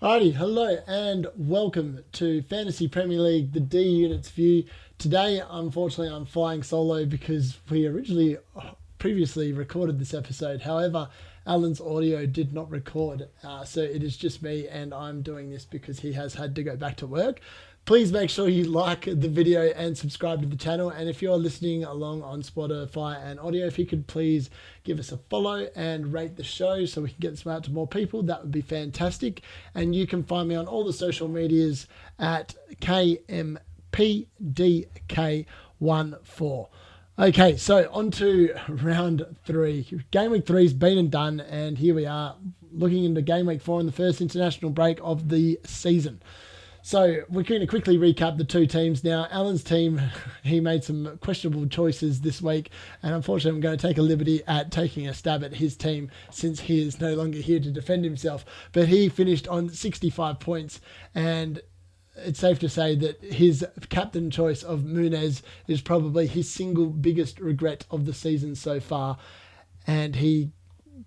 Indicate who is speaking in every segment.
Speaker 1: Alrighty, hello and welcome to Fantasy Premier League, the D Units view. Today, unfortunately, I'm flying solo because we originally previously recorded this episode. However, Alan's audio did not record, so it is just me, and I'm doing this because he has had to go back to work. Please make sure you like the video and subscribe to the channel. And if you're listening along on Spotify and audio, if you could please give us a follow and rate the show so we can get this out to more people, that would be fantastic. And you can find me on all the social medias at KMPDK14. Okay, so on to round three. Game week three's been and done, and here we are looking into game week four in the first international break of the season. So we're going to quickly recap the two teams now. Alan's team, he made some questionable choices this week, and unfortunately I'm going to take a liberty at taking a stab at his team since he is no longer here to defend himself. But he finished on 65 points, and it's safe to say that his captain choice of Muniz is probably his single biggest regret of the season so far. And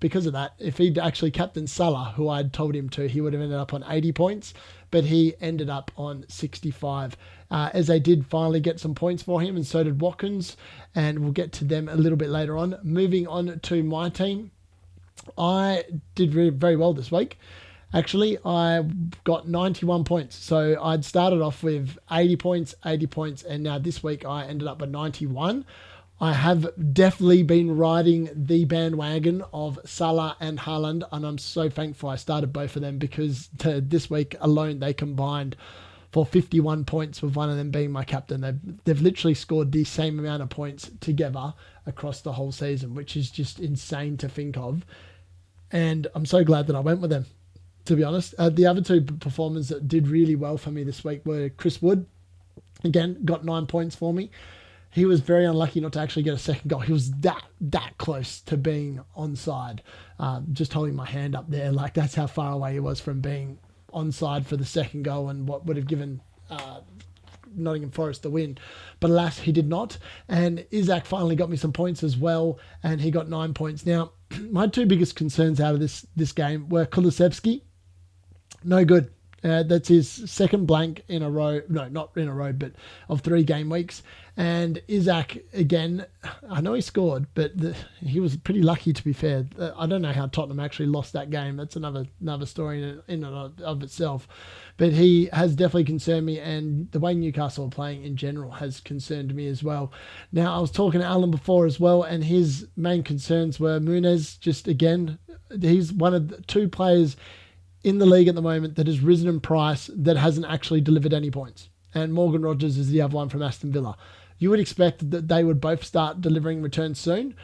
Speaker 1: because of that, if he'd actually captained Salah, who I'd told him to, he would have ended up on 80 points, but he ended up on 65. As they did finally get some points for him, and so did Watkins, and we'll get to them a little bit later on. Moving on to my team, I did very well this week. Actually, I got 91 points. So I'd started off with 80 points, and now this week I ended up at 91. I have definitely been riding the bandwagon of Salah and Haaland, and I'm so thankful I started both of them because this week alone they combined for 51 points, with one of them being my captain. They've literally scored the same amount of points together across the whole season, which is just insane to think of. And I'm so glad that I went with them, to be honest. The other two performers that did really well for me this week were Chris Wood. Again, got 9 points for me. He was very unlucky not to actually get a second goal. He was that close to being onside. Just holding my hand up there, like that's how far away he was from being onside for the second goal and what would have given Nottingham Forest the win. But alas, he did not. And Isaac finally got me some points as well, and he got 9 points. Now, my two biggest concerns out of this game were Kulusevski. No good. That's his second blank in a row. No, not in a row, but of 3 game weeks. And Isaac, again, I know he scored, but he was pretty lucky, to be fair. I don't know how Tottenham actually lost that game. That's another story in and of itself. But he has definitely concerned me, and the way Newcastle are playing in general has concerned me as well. Now, I was talking to Alan before as well, and his main concerns were Muniz. Just again, he's one of the 2 players in the league at the moment that has risen in price that hasn't actually delivered any points. And Morgan Rogers is the other one from Aston Villa. You would expect that they would both start delivering returns soon.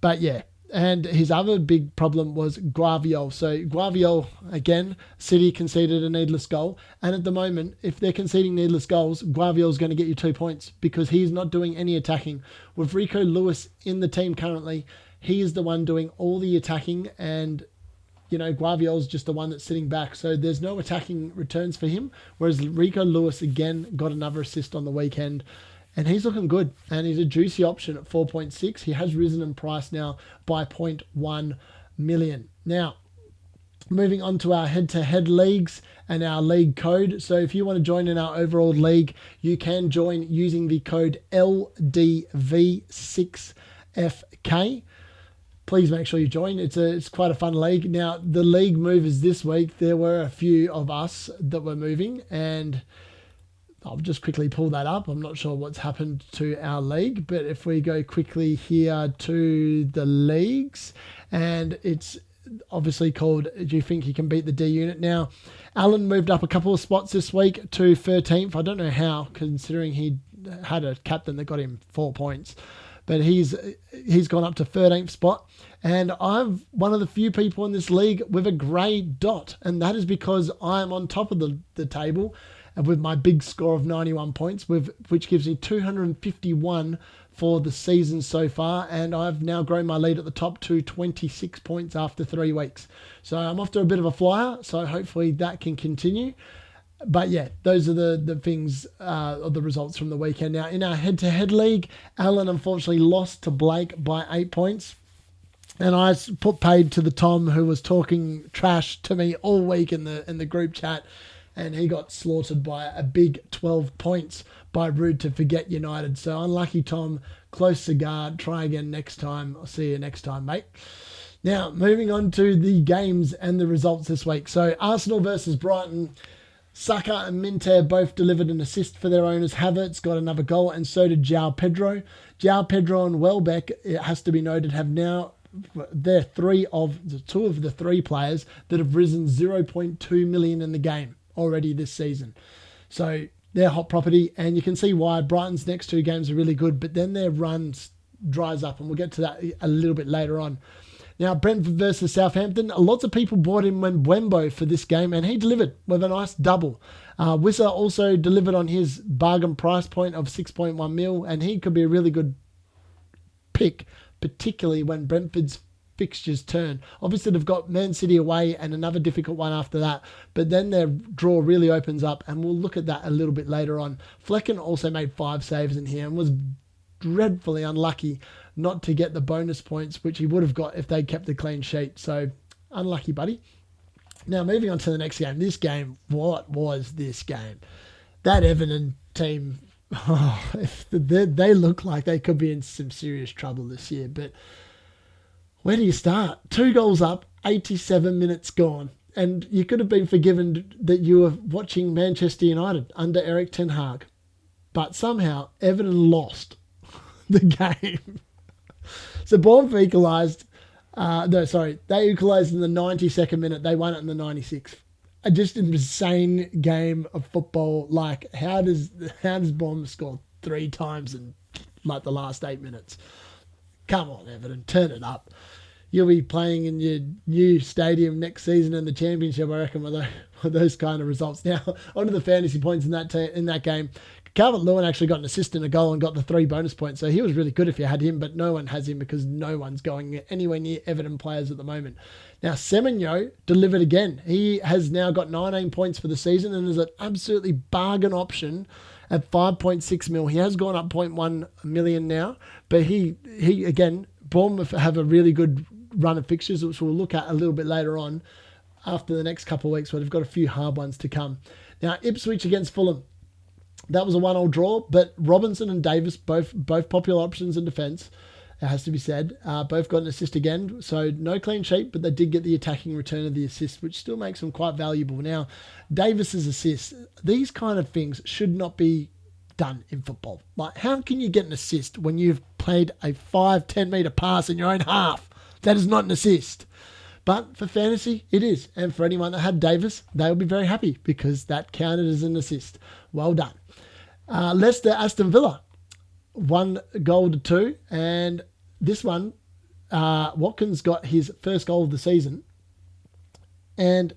Speaker 1: But yeah, and his other big problem was Gvardiol. So Gvardiol, again, City conceded a needless goal. And at the moment, if they're conceding needless goals, Gvardiol's going to get you 2 points because he's not doing any attacking. With Rico Lewis in the team currently, he is the one doing all the attacking, and Gvardiol's just the one that's sitting back. So there's no attacking returns for him. Whereas Rico Lewis, again, got another assist on the weekend. And he's looking good. And he's a juicy option at 4.6. He has risen in price now by 0.1 million. Now, moving on to our head-to-head leagues and our league code. So if you want to join in our overall league, you can join using the code LDV6FK. Please make sure you join. It's quite a fun league. Now, the league movers this week, there were a few of us that were moving, and I'll just quickly pull that up. I'm not sure what's happened to our league, but if we go quickly here to the leagues, and it's obviously called Do You Think You Can Beat the D Unit? Now, Alan moved up a couple of spots this week to 13th. I don't know how, considering he had a captain that got him 4 points. But he's gone up to 13th spot. And I'm one of the few people in this league with a grey dot. And that is because I'm on top of the table with my big score of 91 points, which gives me 251 for the season so far. And I've now grown my lead at the top to 26 points after 3 weeks. So I'm off to a bit of a flyer. So hopefully that can continue. But yeah, those are the things, or the results from the weekend. Now, in our head-to-head league, Alan unfortunately lost to Blake by 8 points. And I put paid to the Tom who was talking trash to me all week in the group chat, and he got slaughtered by a big 12 points by Rude to Forget United. So unlucky Tom, close cigar. Try again next time. I'll see you next time, mate. Now, moving on to the games and the results this week. So Arsenal versus Brighton. Saka and Minter both delivered an assist for their owners. Havertz got another goal, and so did João Pedro. João Pedro and Welbeck, it has to be noted, have now... They're two of the three players that have risen 0.2 million in the game already this season. So they're hot property, and you can see why. Brighton's next two games are really good, but then their run dries up, and we'll get to that a little bit later on. Now, Brentford versus Southampton. Lots of people bought in Mbeumo for this game, and he delivered with a nice double. Wissa also delivered on his bargain price point of 6.1 mil, and he could be a really good pick, particularly when Brentford's fixtures turn. Obviously, they've got Man City away and another difficult one after that, but then their draw really opens up, and we'll look at that a little bit later on. Flecken also made 5 saves in here and was dreadfully unlucky not to get the bonus points, which he would have got if they'd kept the clean sheet. So, unlucky, buddy. Now, moving on to the next game. This game, what was this game? That Everton team... Oh, they look like they could be in some serious trouble this year, but where do you start? 2 goals up, 87 minutes gone, and you could have been forgiven that you were watching Manchester United under Erik ten Hag, but somehow Everton lost the game. So Bournemouth equalised. They equalised in the 92nd minute. They won it in the 96th. Just an insane game of football. Like, how does Bournemouth score 3 times in like the last 8 minutes? Come on, Everton, turn it up. You'll be playing in your new stadium next season in the Championship, I reckon, with those kind of results. Now, onto the fantasy points in that game. Calvert-Lewin actually got an assist and a goal and got the 3 bonus points, so he was really good if you had him, but no one has him because no one's going anywhere near Everton players at the moment. Now, Semenyo delivered again. He has now got 19 points for the season and is an absolutely bargain option at 5.6 mil. He has gone up 0.1 million now, but he again, Bournemouth have a really good run of fixtures, which we'll look at a little bit later on after the next couple of weeks, but they've got a few hard ones to come. Now, Ipswich against Fulham. That was a 1-1 draw, but Robinson and Davis, both popular options in defence, it has to be said, both got an assist again. So no clean sheet, but they did get the attacking return of the assist, which still makes them quite valuable. Now, Davis's assist, these kind of things should not be done in football. Like, how can you get an assist when you've played a 5-10 metre pass in your own half? That is not an assist. But for fantasy, it is. And for anyone that had Davis, they will be very happy because that counted as an assist. Well done. Leicester, Aston Villa, 1 goal to 2. And this one, Watkins got his first goal of the season. And,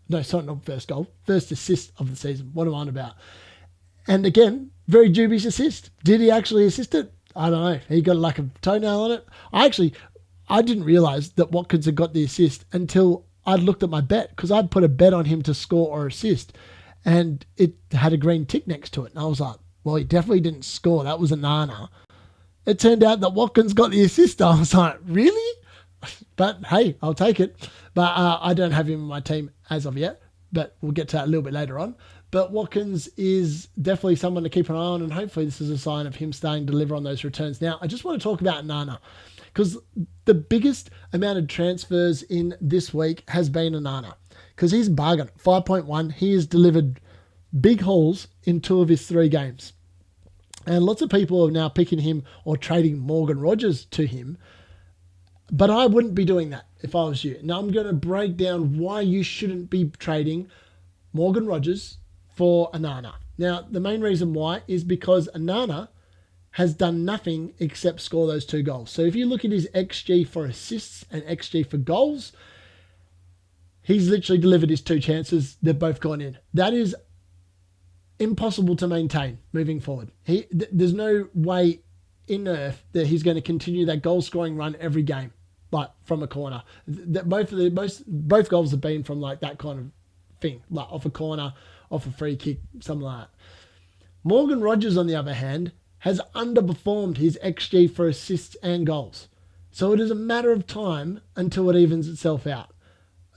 Speaker 1: no, sorry, not first goal, first assist of the season. What am I on about? And again, very dubious assist. Did he actually assist it? I don't know. He got like a toenail on it. I didn't realise that Watkins had got the assist until I'd looked at my bet, because I'd put a bet on him to score or assist, and it had a green tick next to it. And I was like, well, he definitely didn't score. That was a nana. It turned out that Watkins got the assist. I was like, really? But hey, I'll take it. But I don't have him in my team as of yet, but we'll get to that a little bit later on. But Watkins is definitely someone to keep an eye on, and hopefully this is a sign of him starting to deliver on those returns. Now, I just want to talk about Nana, because the biggest amount of transfers in this week has been Onana, because he's a bargain. 5.1, he has delivered big hauls in 2 of his 3 games. And lots of people are now picking him or trading Morgan Rogers to him. But I wouldn't be doing that if I was you. Now I'm going to break down why you shouldn't be trading Morgan Rogers for Onana. Now, the main reason why is because Onana has done nothing except score those 2 goals. So if you look at his XG for assists and XG for goals, he's literally delivered his 2 chances. They've both gone in. That is impossible to maintain moving forward. There's no way in earth that he's going to continue that goal scoring run every game, like from a corner. Both goals have been from like that kind of thing, like off a corner, off a free kick, something like that. Morgan Rogers, on the other hand, has underperformed his XG for assists and goals. So it is a matter of time until it evens itself out.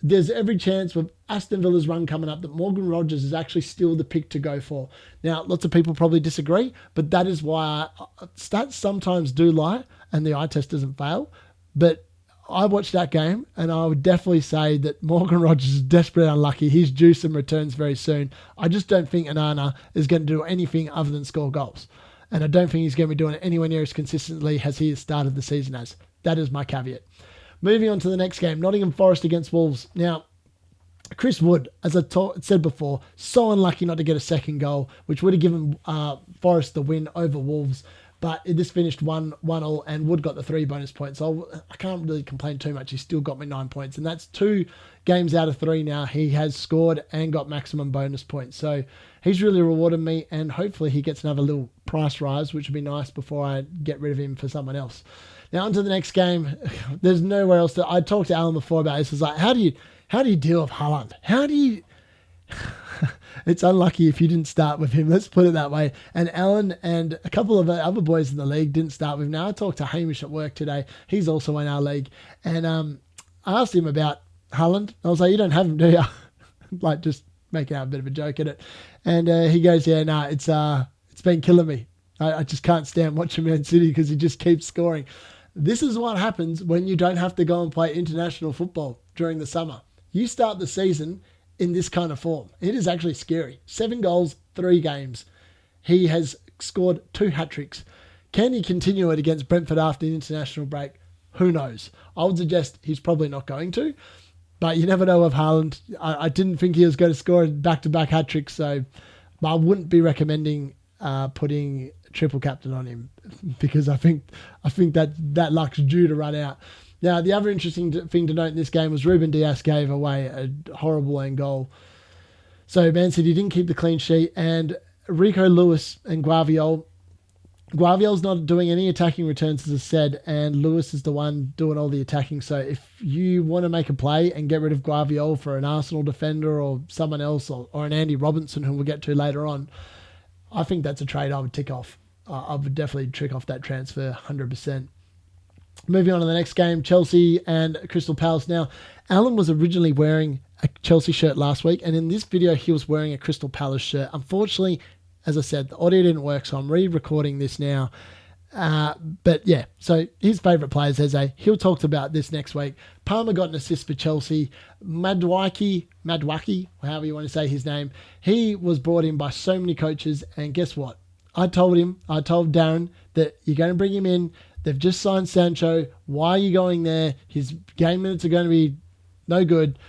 Speaker 1: There's every chance with Aston Villa's run coming up that Morgan Rogers is actually still the pick to go for. Now, lots of people probably disagree, but that is why stats sometimes do lie and the eye test doesn't fail. But I watched that game and I would definitely say that Morgan Rogers is desperately unlucky. He's due some returns very soon. I just don't think Onana is going to do anything other than score goals. And I don't think he's going to be doing it anywhere near as consistently as he has started the season as. That is my caveat. Moving on to the next game, Nottingham Forest against Wolves. Now, Chris Wood, as I said before, so unlucky not to get a second goal, which would have given Forest the win over Wolves. But this finished 1-1, and Wood got the 3 bonus points. So I can't really complain too much. He still got me 9 points. And that's 2 games out of 3 now. He has scored and got maximum bonus points. So he's really rewarded me, and hopefully he gets another little price rise, which would be nice before I get rid of him for someone else. Now, on to the next game. There's nowhere else to... I talked to Alan before about this. It's like, how do you deal with Haaland? How do you... It's unlucky if you didn't start with him. Let's put it that way. And Alan and a couple of other boys in the league didn't start with him. Now, I talked to Hamish at work today. He's also in our league. And I asked him about Haaland. I was like, you don't have him, do you? Like, just making out a bit of a joke at it. And he goes, yeah, no, it's been killing me. I just can't stand watching Man City because he just keeps scoring. This is what happens when you don't have to go and play international football during the summer. You start the season in this kind of form. It is actually scary. 7 goals, 3 games. He has scored 2 hat-tricks. Can he continue it against Brentford after the international break? Who knows? I would suggest he's probably not going to, but you never know with Haaland. I didn't think he was going to score back-to-back hat-tricks, so I wouldn't be recommending putting triple captain on him because I think that luck's due to run out. Now, the other interesting thing to note in this game was Ruben Dias gave away a horrible end goal. So Man City didn't keep the clean sheet, and Rico Lewis and Guardiol's not doing any attacking returns, as I said, and Lewis is the one doing all the attacking. So if you want to make a play and get rid of Guardiol for an Arsenal defender or someone else or an Andy Robinson, who we'll get to later on, I think that's a trade I would tick off. I would definitely trick off that transfer 100%. Moving on to the next game, Chelsea and Crystal Palace. Now, Alan was originally wearing a Chelsea shirt last week, and in this video, he was wearing a Crystal Palace shirt. Unfortunately, as I said, the audio didn't work, so I'm re-recording this now. But yeah, so his favourite players, Eze, he'll talk about this next week. Palmer got an assist for Chelsea. Madueke, however you want to say his name, he was brought in by so many coaches, and guess what? I told Darren that you're going to bring him in. They've just signed Sancho. Why are you going there? His game minutes are going to be no good.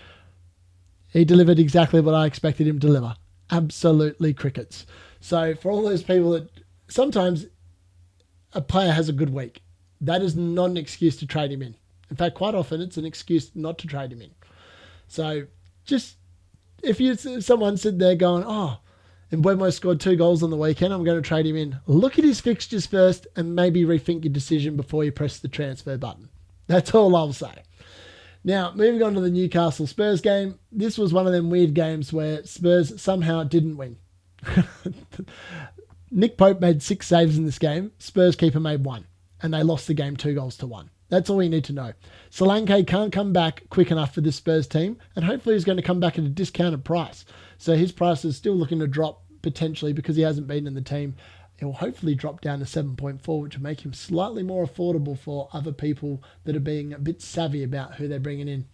Speaker 1: He delivered exactly what I expected him to deliver. Absolutely crickets. So for all those people that sometimes a player has a good week, that is not an excuse to trade him in. In fact, quite often it's an excuse not to trade him in. So just if someone sit there going, oh, and Mbeumo scored 2 goals on the weekend, I'm going to trade him in. Look at his fixtures first and maybe rethink your decision before you press the transfer button. That's all I'll say. Now, moving on to the Newcastle Spurs game. This was one of them weird games where Spurs somehow didn't win. Nick Pope made 6 saves in this game. Spurs keeper made 1. And they lost the game 2-1. That's all you need to know. Solanke can't come back quick enough for this Spurs team, and hopefully he's going to come back at a discounted price. So his price is still looking to drop potentially because he hasn't been in the team. He'll hopefully drop down to 7.4, which will make him slightly more affordable for other people that are being a bit savvy about who they're bringing in.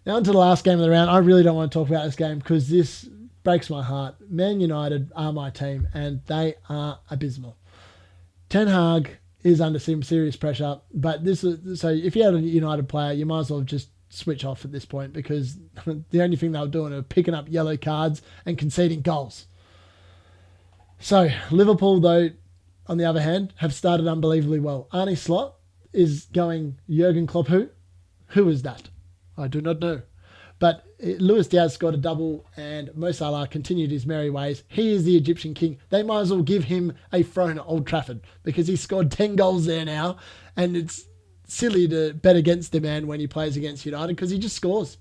Speaker 1: Now on to the last game of the round. I really don't want to talk about this game because this breaks my heart. Man United are my team, and they are abysmal. Ten Hag is under some serious pressure, but so if you had a United player, you might as well just switch off at this point because the only thing they were doing are picking up yellow cards and conceding goals. So Liverpool, though, on the other hand, have started unbelievably well. Arne Slot is going Jurgen Klopp who? Who is that? I do not know. But Luis Diaz scored a double and Mo Salah continued his merry ways. He is the Egyptian king. They might as well give him a throne at Old Trafford because he scored 10 goals there now, and it's silly to bet against the man when he plays against United because he just scores.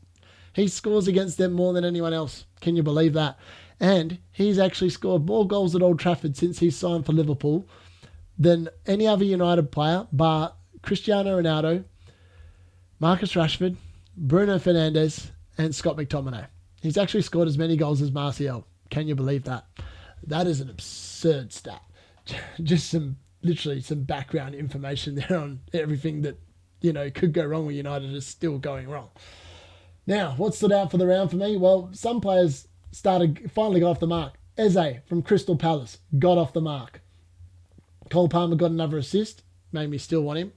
Speaker 1: He scores against them more than anyone else. Can you believe that? And he's actually scored more goals at Old Trafford since he's signed for Liverpool than any other United player bar Cristiano Ronaldo, Marcus Rashford, Bruno Fernandes, and Scott McTominay. He's actually scored as many goals as Martial. Can you believe that? That is an absurd stat. Just literally some background information there on everything that, could go wrong with United is still going wrong. Now, what stood out for the round for me? Well, some players finally got off the mark. Eze from Crystal Palace got off the mark. Cole Palmer got another assist. Made me still want him.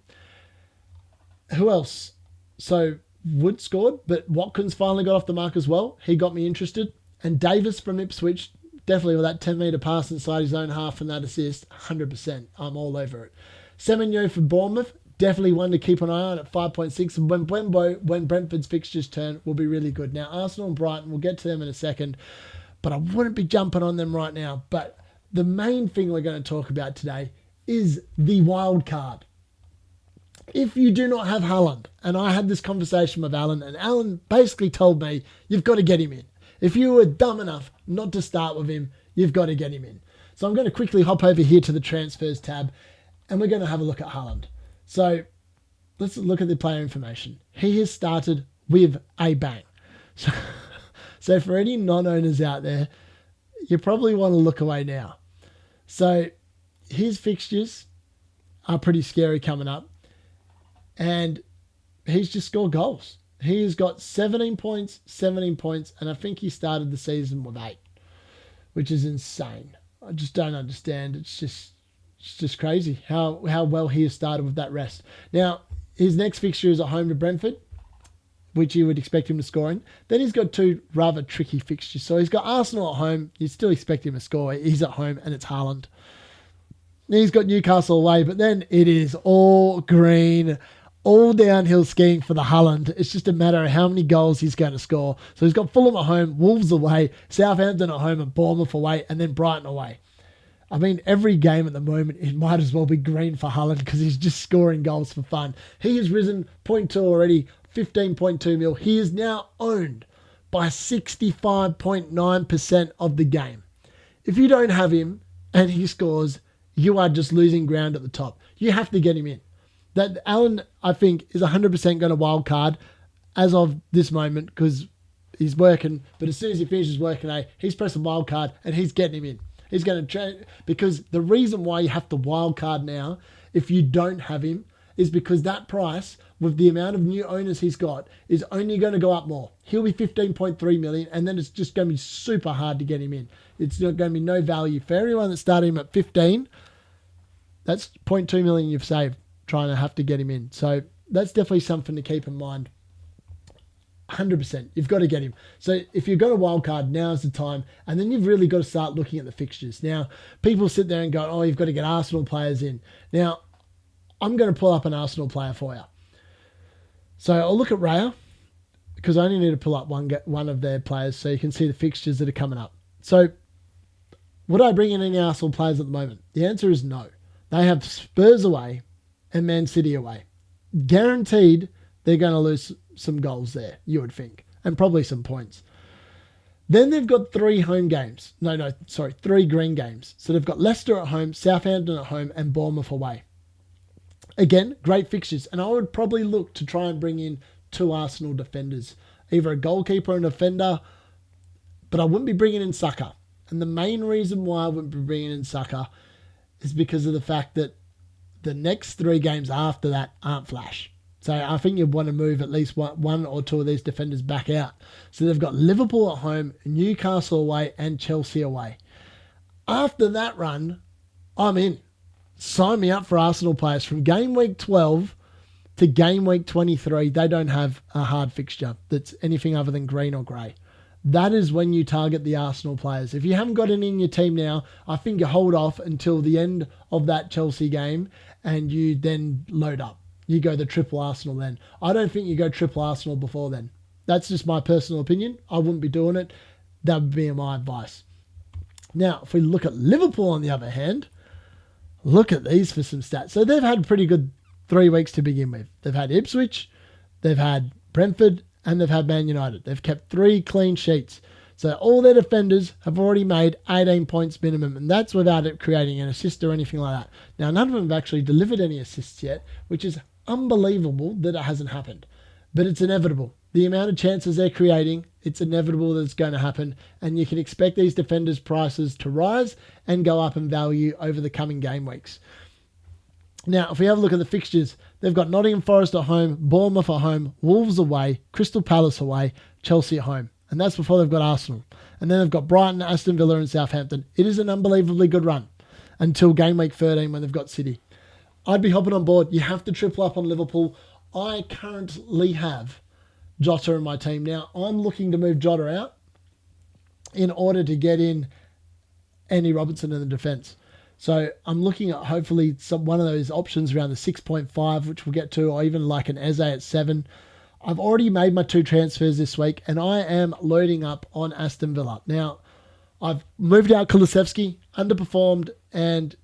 Speaker 1: Who else? So, Wood scored, but Watkins finally got off the mark as well. He got me interested. And Davis from Ipswich, definitely with that 10-metre pass inside his own half and that assist, 100%. I'm all over it. Semenyo for Bournemouth, definitely one to keep an eye on at 5.6. And when Brentford's fixtures turn, will be really good. Now, Arsenal and Brighton, we'll get to them in a second, but I wouldn't be jumping on them right now. But the main thing we're going to talk about today is the wild card. If you do not have Haaland, and I had this conversation with Alan, and Alan basically told me, you've got to get him in. If you were dumb enough not to start with him, you've got to get him in. So I'm going to quickly hop over here to the transfers tab, and we're going to have a look at Haaland. So let's look at the player information. He has started with a bang. So for any non-owners out there, you probably want to look away now. So his fixtures are pretty scary coming up. And he's just scored goals. He's got 17 points, and I think he started the season with 8, which is insane. I just don't understand. It's just crazy how well he has started with that rest. Now, his next fixture is at home to Brentford, which you would expect him to score in. Then he's got 2 rather tricky fixtures. So he's got Arsenal at home. You still expect him to score. He's at home, and it's Haaland. He's got Newcastle away, but then it is all green, all downhill skiing for the Haaland. It's just a matter of how many goals he's going to score. So he's got Fulham at home, Wolves away, Southampton at home, and Bournemouth away, and then Brighton away. I mean, every game at the moment, it might as well be green for Haaland because he's just scoring goals for fun. He has risen 0.2 already, 15.2 mil. He is now owned by 65.9% of the game. If you don't have him and he scores, you are just losing ground at the top. You have to get him in. That Alan, I think, is 100% going to wildcard as of this moment because he's working. But as soon as he finishes working, he's pressing wildcard and he's getting him in. He's going to because the reason why you have to wildcard now, if you don't have him, is because that price, with the amount of new owners he's got, is only going to go up more. He'll be 15.3 million, and then it's just going to be super hard to get him in. It's not going to be no value for everyone that started him at 15. That's 0.2 million you've saved trying to have to get him in. So that's definitely something to keep in mind. 100%. You've got to get him. So if you've got a wild card, now's the time. And then you've really got to start looking at the fixtures. Now, people sit there and go, oh, you've got to get Arsenal players in. Now, I'm going to pull up an Arsenal player for you. So I'll look at Raya because I only need to pull up one of their players so you can see the fixtures that are coming up. So would I bring in any Arsenal players at the moment? The answer is no. They have Spurs away and Man City away. Guaranteed they're going to lose some goals there, you would think, and probably some points. Then they've got 3 green games. So they've got Leicester at home, Southampton at home, and Bournemouth away. Again, great fixtures, and I would probably look to try and bring in 2 Arsenal defenders, either a goalkeeper and a defender, but I wouldn't be bringing in Saka. And the main reason why I wouldn't be bringing in Saka is because of the fact that the next 3 games after that aren't flash. So I think you'd want to move at least one or 2 of these defenders back out. So they've got Liverpool at home, Newcastle away, and Chelsea away. After that run, I'm in. Sign me up for Arsenal players. From game week 12 to game week 23, they don't have a hard fixture that's anything other than green or grey. That is when you target the Arsenal players. If you haven't got any in your team now, I think you hold off until the end of that Chelsea game and you then load up. You go the triple Arsenal then. I don't think you go triple Arsenal before then. That's just my personal opinion. I wouldn't be doing it. That would be my advice. Now, if we look at Liverpool on the other hand, look at these for some stats. So they've had a pretty good 3 weeks to begin with. They've had Ipswich, they've had Brentford, and they've had Man United. They've kept 3 clean sheets. So all their defenders have already made 18 points minimum, and that's without it creating an assist or anything like that. Now, none of them have actually delivered any assists yet, which is unbelievable that it hasn't happened. But it's inevitable. The amount of chances they're creating, it's inevitable that it's going to happen. And you can expect these defenders' prices to rise and go up in value over the coming game weeks. Now, if we have a look at the fixtures, they've got Nottingham Forest at home, Bournemouth at home, Wolves away, Crystal Palace away, Chelsea at home. And that's before they've got Arsenal. And then they've got Brighton, Aston Villa and Southampton. It is an unbelievably good run until game week 13 when they've got City. I'd be hopping on board. You have to triple up on Liverpool. I currently have Jota in my team. Now, I'm looking to move Jota out in order to get in Andy Robertson in the defence. So I'm looking at hopefully one of those options around the 6.5, which we'll get to, or even like an Eze at 7. I've already made my 2 transfers this week, and I am loading up on Aston Villa. Now, I've moved out Kulusevski, underperformed, and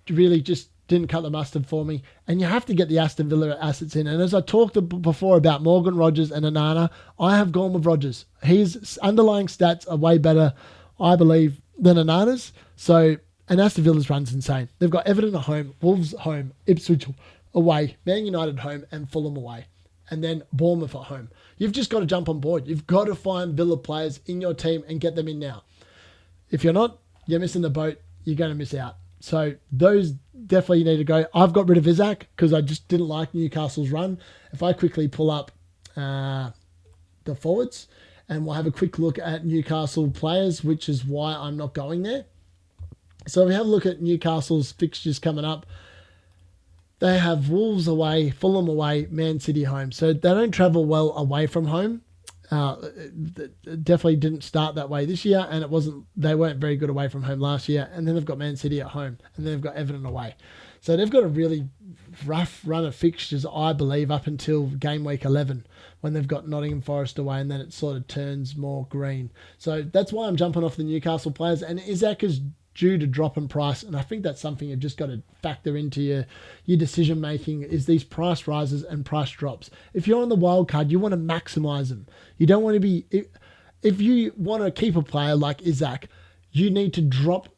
Speaker 1: really just didn't cut the mustard for me. And you have to get the Aston Villa assets in. And as I talked before about Morgan Rogers and Onana, I have gone with Rogers. His underlying stats are way better, I believe, than Onana's. So, and Aston Villa's run's insane. They've got Everton at home, Wolves at home, Ipswich away, Man United home, and Fulham away. And then Bournemouth at home. You've just got to jump on board. You've got to find Villa players in your team and get them in now. If you're not, you're missing the boat. You're going to miss out. So those definitely need to go. I've got rid of Isaac because I just didn't like Newcastle's run. If I quickly pull up the forwards and we'll have a quick look at Newcastle players, which is why I'm not going there. So if we have a look at Newcastle's fixtures coming up, they have Wolves away, Fulham away, Man City home. So they don't travel well away from home. It definitely didn't start that way this year, and they weren't very good away from home last year. And then they've got Man City at home, and then they've got Everton away. So they've got a really rough run of fixtures, I believe, up until game week 11 when they've got Nottingham Forest away, and then it sort of turns more green. So that's why I'm jumping off the Newcastle players. And Isaac is due to drop in price, and I think that's something you've just got to factor into your decision making, is these price rises and price drops. If you're on the wild card, you want to maximize them. You don't want to be, if you want to keep a player like Isaac, you need to drop.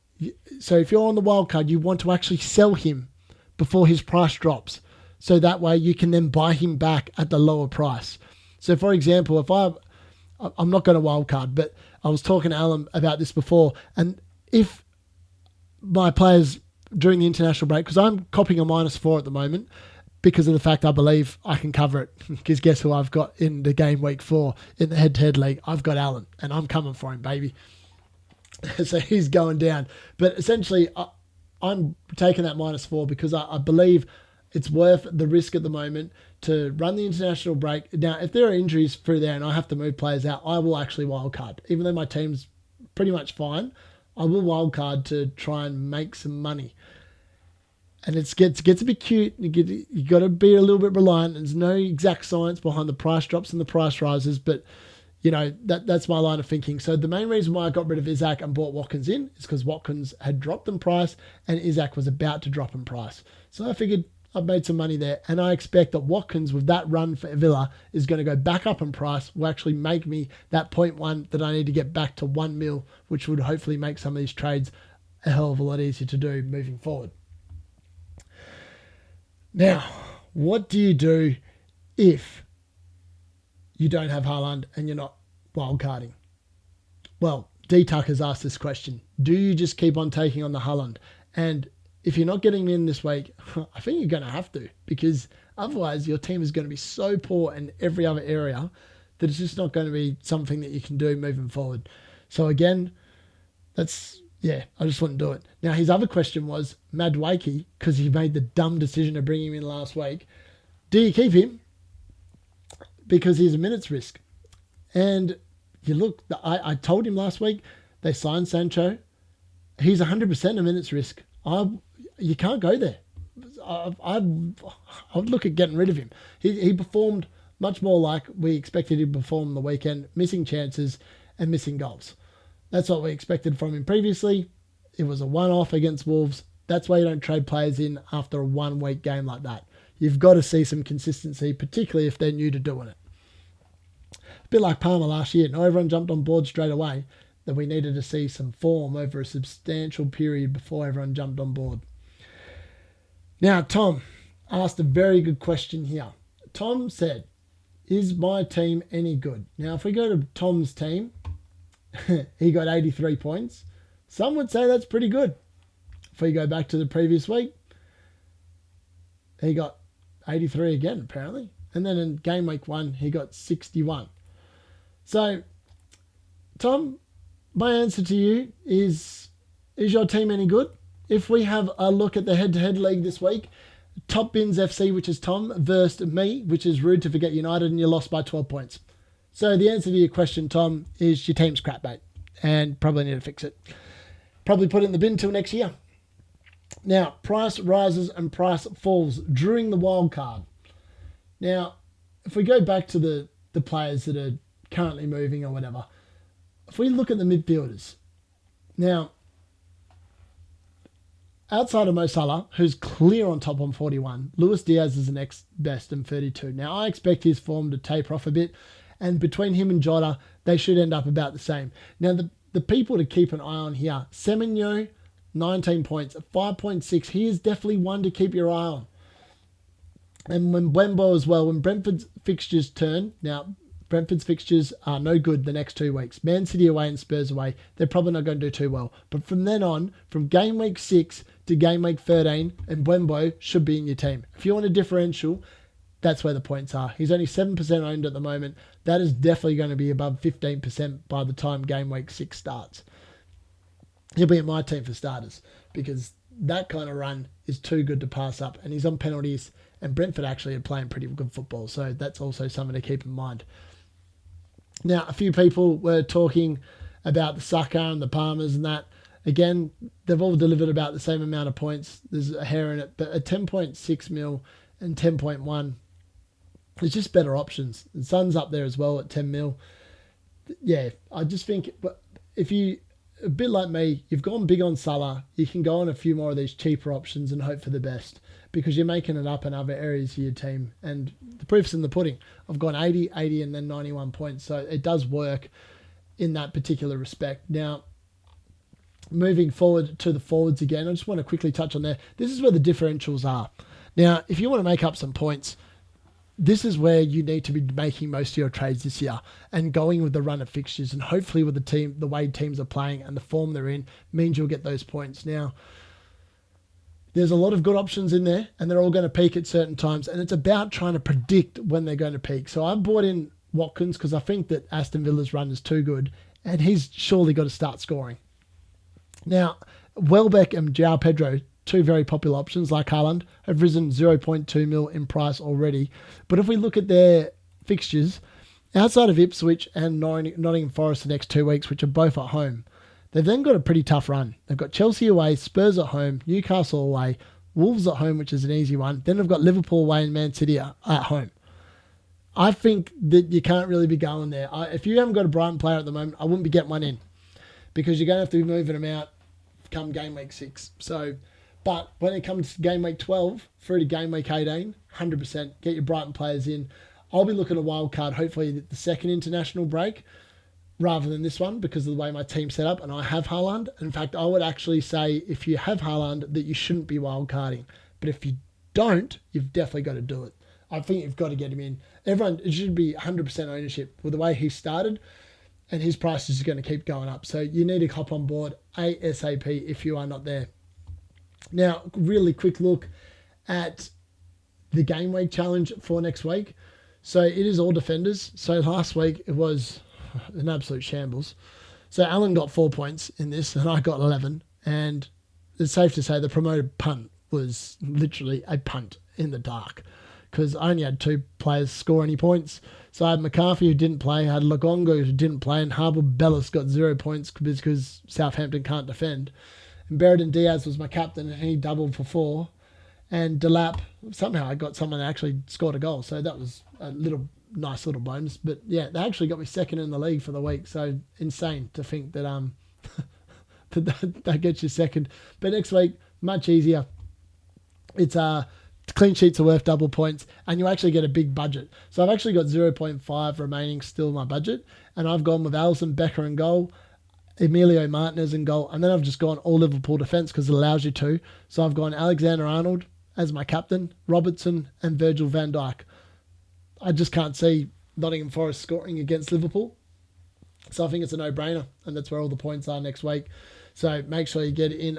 Speaker 1: So if you're on the wild card, you want to actually sell him before his price drops, so that way you can then buy him back at the lower price. So for example, if I'm not going to wild card, but I was talking to Alan about this before, and if my players during the international break, because I'm copying a -4 at the moment because of the fact I believe I can cover it. Because guess who I've got in the game week 4 in the head-to-head league? I've got Alan, and I'm coming for him, baby. So he's going down. But essentially, I'm taking that -4 because I believe it's worth the risk at the moment to run the international break. Now, if there are injuries through there and I have to move players out, I will actually wildcard. Even though my team's pretty much fine, I will wildcard to try and make some money. And it gets a bit cute. You got to be a little bit reliant. There's no exact science behind the price drops and the price rises, but you know that's my line of thinking. So the main reason why I got rid of Isaac and bought Watkins in is because Watkins had dropped in price and Isaac was about to drop in price. So I figured I've made some money there, and I expect that Watkins, with that run for Villa, is going to go back up in price, will actually make me that 0.1 that I need to get back to 1 mil, which would hopefully make some of these trades a hell of a lot easier to do moving forward. Now, what do you do if you don't have Haaland and you're not wildcarding? Well, Dtuck has asked this question. Do you just keep on taking on the Haaland? And if you're not getting in this week, I think you're going to have to, because otherwise your team is going to be so poor in every other area that it's just not going to be something that you can do moving forward. So again, I just wouldn't do it. Now, his other question was Madueke, because he made the dumb decision to bring him in last week. Do you keep him? Because he's a minutes risk. And you look, I told him last week, they signed Sancho. He's 100% a minutes risk. You can't go there. I would look at getting rid of him. He performed much more like we expected him to perform on the weekend, missing chances and missing goals. That's what we expected from him previously. It was a one-off against Wolves. That's why you don't trade players in after a one-week game like that. You've got to see some consistency, particularly if they're new to doing it. A bit like Palmer last year. Not everyone jumped on board straight away. That we needed to see some form over a substantial period before everyone jumped on board. Now, Tom, asked a very good question here. Tom said, is my team any good? Now, if we go to Tom's team, he got 83 points. Some would say that's pretty good. If we go back to the previous week, he got 83 again, apparently. And then in game week 1, he got 61. So, Tom, my answer to you is your team any good? If we have a look at the head-to-head league this week, Top Bins FC, which is Tom, versus me, which is Rude to Forget United, and you lost by 12 points. So the answer to your question, Tom, is your team's crap, mate, and probably need to fix it. Probably put it in the bin till next year. Now, price rises and price falls during the wild card. Now, if we go back to the players that are currently moving or whatever, if we look at the midfielders, now, outside of Mo Salah, who's clear on top on 41, Luis Diaz is the next best in 32. Now, I expect his form to taper off a bit, and between him and Jota, they should end up about the same. Now, the people to keep an eye on here, Semenyo, 19 points, 5.6. He is definitely one to keep your eye on. And when Mbembo as well, when Brentford's fixtures turn, now, Brentford's fixtures are no good the next 2 weeks. Man City away and Spurs away, they're probably not going to do too well. But from then on, from game week 6 to game week 13, and Mbembo should be in your team. If you want a differential, that's where the points are. He's only 7% owned at the moment. That is definitely going to be above 15% by the time game week 6 starts. He'll be in my team for starters because that kind of run is too good to pass up. And he's on penalties, and Brentford actually are playing pretty good football. So that's also something to keep in mind. Now, a few people were talking about the Saka and the Palmers and that. Again, they've all delivered about the same amount of points. There's a hair in it, but a 10.6 mil and 10.1, there's just better options. The Sun's up there as well at 10 mil. Yeah, I just think if you, a bit like me, you've gone big on Salah, you can go on a few more of these cheaper options and hope for the best because you're making it up in other areas of your team. And the proof's in the pudding. I've gone 80, and then 91 points. So it does work in that particular respect. Now, moving forward to the forwards again, I just want to quickly touch on there. This is where the differentials are. Now, if you want to make up some points, this is where you need to be making most of your trades this year and going with the run of fixtures, and hopefully with the way teams are playing and the form they're in means you'll get those points. Now, there's a lot of good options in there and they're all going to peak at certain times, and it's about trying to predict when they're going to peak. So I bought in Watkins because I think that Aston Villa's run is too good and he's surely got to start scoring. Now, Welbeck and João Pedro, two very popular options like Haaland, have risen 0.2 mil in price already. But if we look at their fixtures, outside of Ipswich and Nottingham Forest the next 2 weeks, which are both at home, they've then got a pretty tough run. They've got Chelsea away, Spurs at home, Newcastle away, Wolves at home, which is an easy one. Then they've got Liverpool away and Man City at home. I think that you can't really be going there. If you haven't got a Brighton player at the moment, I wouldn't be getting one in because you're going to have to be moving them out come game week 6. So, but when it comes to game week 12 through to game week 18, 100% get your Brighton players in. I'll be looking at a wild card, hopefully the second international break rather than this one because of the way my team's set up, and I have Haaland. In fact, I would actually say if you have Haaland that you shouldn't be wild carding. But if you don't, you've definitely got to do it. I think you've got to get him in. It should be 100% ownership with the way he started, and his price is going to keep going up. So you need to hop on board ASAP if you are not there. Now, really quick look at the game week challenge for next week. So it is all defenders. So last week it was an absolute shambles. So Alan got 4 points in this and I got 11. And it's safe to say the promoted punt was literally a punt in the dark because I only had 2 players score any points. So I had McCarthy who didn't play, I had Lagongo who didn't play, and Harbour Bellis got 0 points because Southampton can't defend. And Berardin Diaz was my captain and he doubled for 4. And Delap, somehow I got someone that actually scored a goal. So that was a nice little bonus. But yeah, they actually got me second in the league for the week. So insane to think that that gets you second. But next week, much easier. It's clean sheets are worth double points and you actually get a big budget. So I've actually got 0.5 remaining still in my budget. And I've gone with Alisson Becker in goal, Emilio Martinez in goal, and then I've just gone all Liverpool defence because it allows you to. So I've gone Alexander-Arnold, as my captain, Robertson and Virgil van Dijk. I just can't see Nottingham Forest scoring against Liverpool. So I think it's a no-brainer, and that's where all the points are next week. So make sure you get in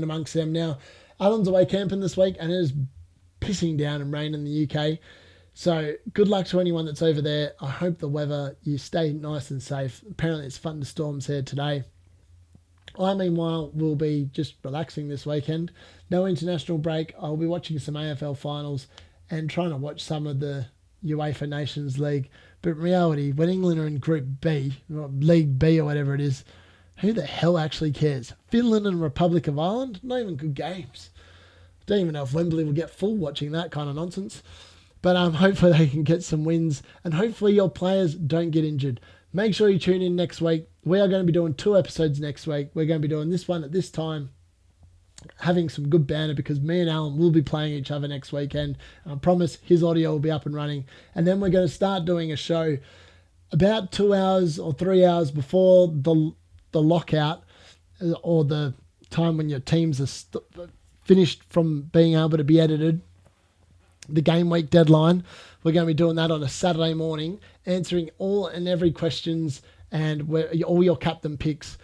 Speaker 1: amongst them now. Alan's away camping this week, and it is pissing down and rain in the UK. So good luck to anyone that's over there. I hope the weather, you stay nice and safe. Apparently it's thunderstorms here today. I, meanwhile, will be just relaxing this weekend. No international break. I'll be watching some AFL finals and trying to watch some of the UEFA Nations League. But in reality, when England are in Group B, or League B or whatever it is, who the hell actually cares? Finland and Republic of Ireland? Not even good games. Don't even know if Wembley will get full watching that kind of nonsense. But hopefully they can get some wins, and hopefully your players don't get injured. Make sure you tune in next week. We are going to be doing 2 episodes next week. We're going to be doing this one at this time, having some good banter, because me and Alan will be playing each other next weekend. I promise his audio will be up and running. And then we're going to start doing a show about 2 hours or 3 hours before the lockout, or the time when your teams are finished from being able to be edited, the game week deadline. We're going to be doing that on a Saturday morning, answering all and every questions and all your captain picks,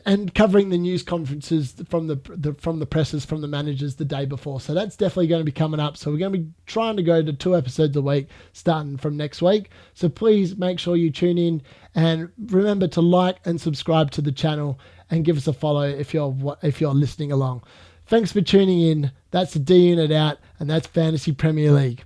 Speaker 1: and covering the news conferences from the presses, from the managers the day before. So that's definitely going to be coming up. So we're going to be trying to go to 2 episodes a week starting from next week. So please make sure you tune in, and remember to like and subscribe to the channel and give us a follow if you're listening along. Thanks for tuning in. That's the D Unit out, and that's Fantasy Premier League.